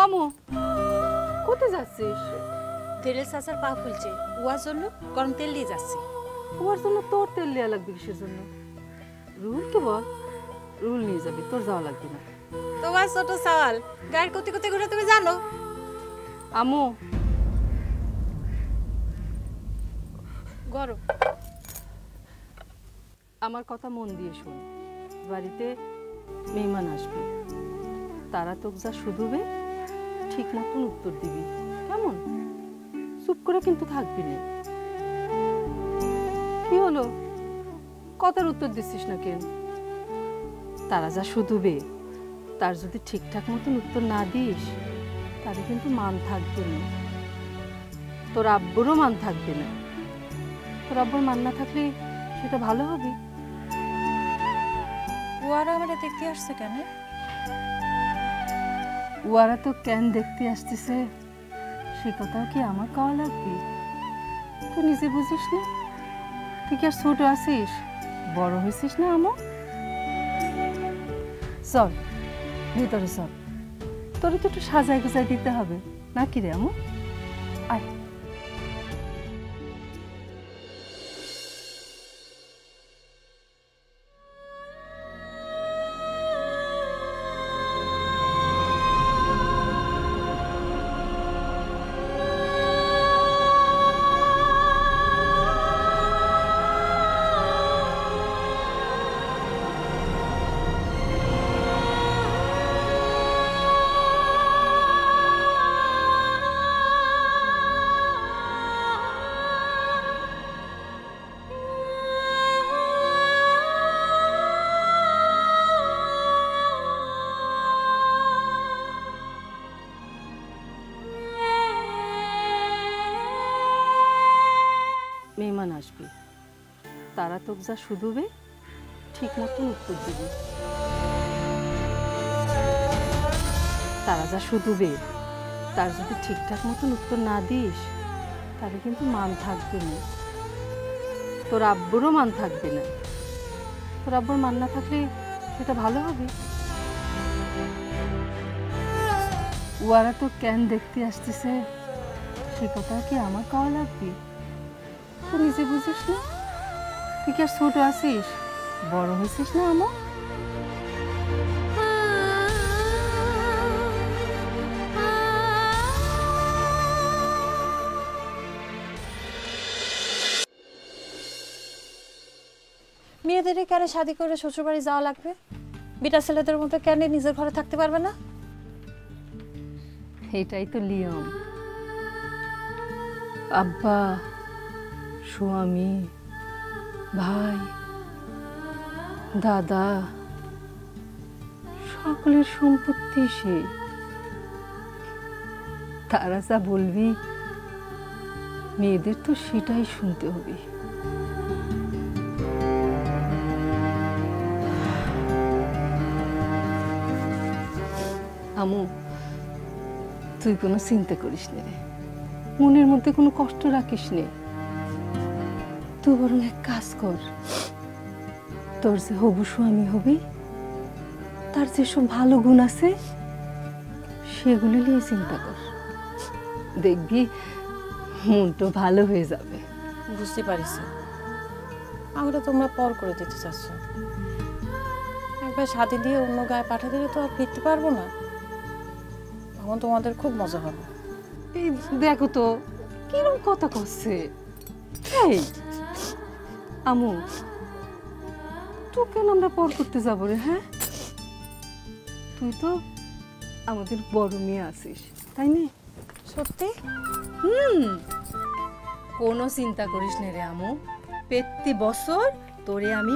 আমু কোথায় যাচ্ছিস? তেলের চাচার পা ফুলছে, ওয়ার জন্য গরম তেল দিয়ে যাচ্ছে। ওর জন্য তোর তেল নেওয়া লাগবে কিসের জন্য? রুলকে বল, রুল নিয়ে যাবি, তোর যাওয়া লাগবে না। তোমার ছোট সওয়াল গায়ের কোথায় কোথায় ঘুরে তুমি জানো? আমু গরম। আমার কথা মন দিয়ে শোন, বাড়িতে মেহমান আসবে, তারা তোকে যা শুধুবে ঠিক মতন উত্তর দিবি, কেমন? চুপ করে কিন্তু থাকবি না। কি হলো, কথার উত্তর দিচ্ছিস না কেন? তারা যা শুধুবে তার যদি ঠিকঠাক মতন উত্তর না দিস তাহলে কিন্তু মান থাকবে না, তোর আব্বুরও মান থাকবে না। তোর আব্বুর মান না থাকলে সেটা ভালো হবে? ওয়ারা আমার দেখতে আসছে কেন? ওরা তো কেন দেখতে আসতেছে সে কথাও কি আমার কওয়া লাগবে? তুই নিজে বুঝিস না? তুই কি আর ছোট আছিস, বড় হয়েছিস না? আমার চল ভিতরে চল, তোর তো একটু সাজাই গুজাই দিতে হবে নাকি রে আমু? আয়। মেহমান আসবে, তারা তোকে যা শুধুবে ঠিক মতন উত্তর দিবি। তারা যা শুধুবে তার যদি ঠিকঠাক মতন উত্তর না দিস তাহলে কিন্তু মান থাকবে না, তোর আব্বুরও মান থাকবে না। তোর আব্বুর মান না থাকলে সেটা ভালো হবে? ওরা তো কেন দেখতে আসতেছে সে কথা কি আমার কওয়া লাগবে? তুই নিজে বুঝিস না? তুই কি আর ছোট আছিস, বড় হয়েছিস না? আমার মেয়েদের কেন শাদি করে শ্বশুর বাড়ি যাওয়া লাগবে? বিটা ছেলেদের মতো কেন নিজের ঘরে থাকতে পারবে না? এটাই তো নিয়ম। আব্বা, স্বামী, ভাই, দাদা সকলের সম্পত্তি সে। তারা যা বলবি মেয়েদের তো সেটাই শুনতে হবে। আমু, তুই কোনো চিন্তা করিস নে রে, মনের মধ্যে কোনো কষ্ট রাখিস নে। তুই বরং এক কাজ কর, তোর যে হবু স্বামী হবি তার যেসব ভালো গুণ আছে সেগুলি নিয়ে চিন্তা কর, দেখবি মনটা ভালো হয়ে যাবে। বুঝতে পারিস আমরা তোমরা পর করে দিতে চাচ্ছ। একবার শাদি দিয়ে অন্য গায়ে পাঠা দিলে তো আর ফিরতে পারবো না, তখন তোমাদের খুব মজা হবে। এই দেখো তো কিরকম কথা করছে। এই আমু, তো কেন আমরা পর করতে যাবো রে? হ্যাঁ, তুই তো আমাদের বড় মেয়ে আছিস, তাই না? সত্যি? কোনো চিন্তা করিস না রে আমু, প্রতি বছর তোরে আমি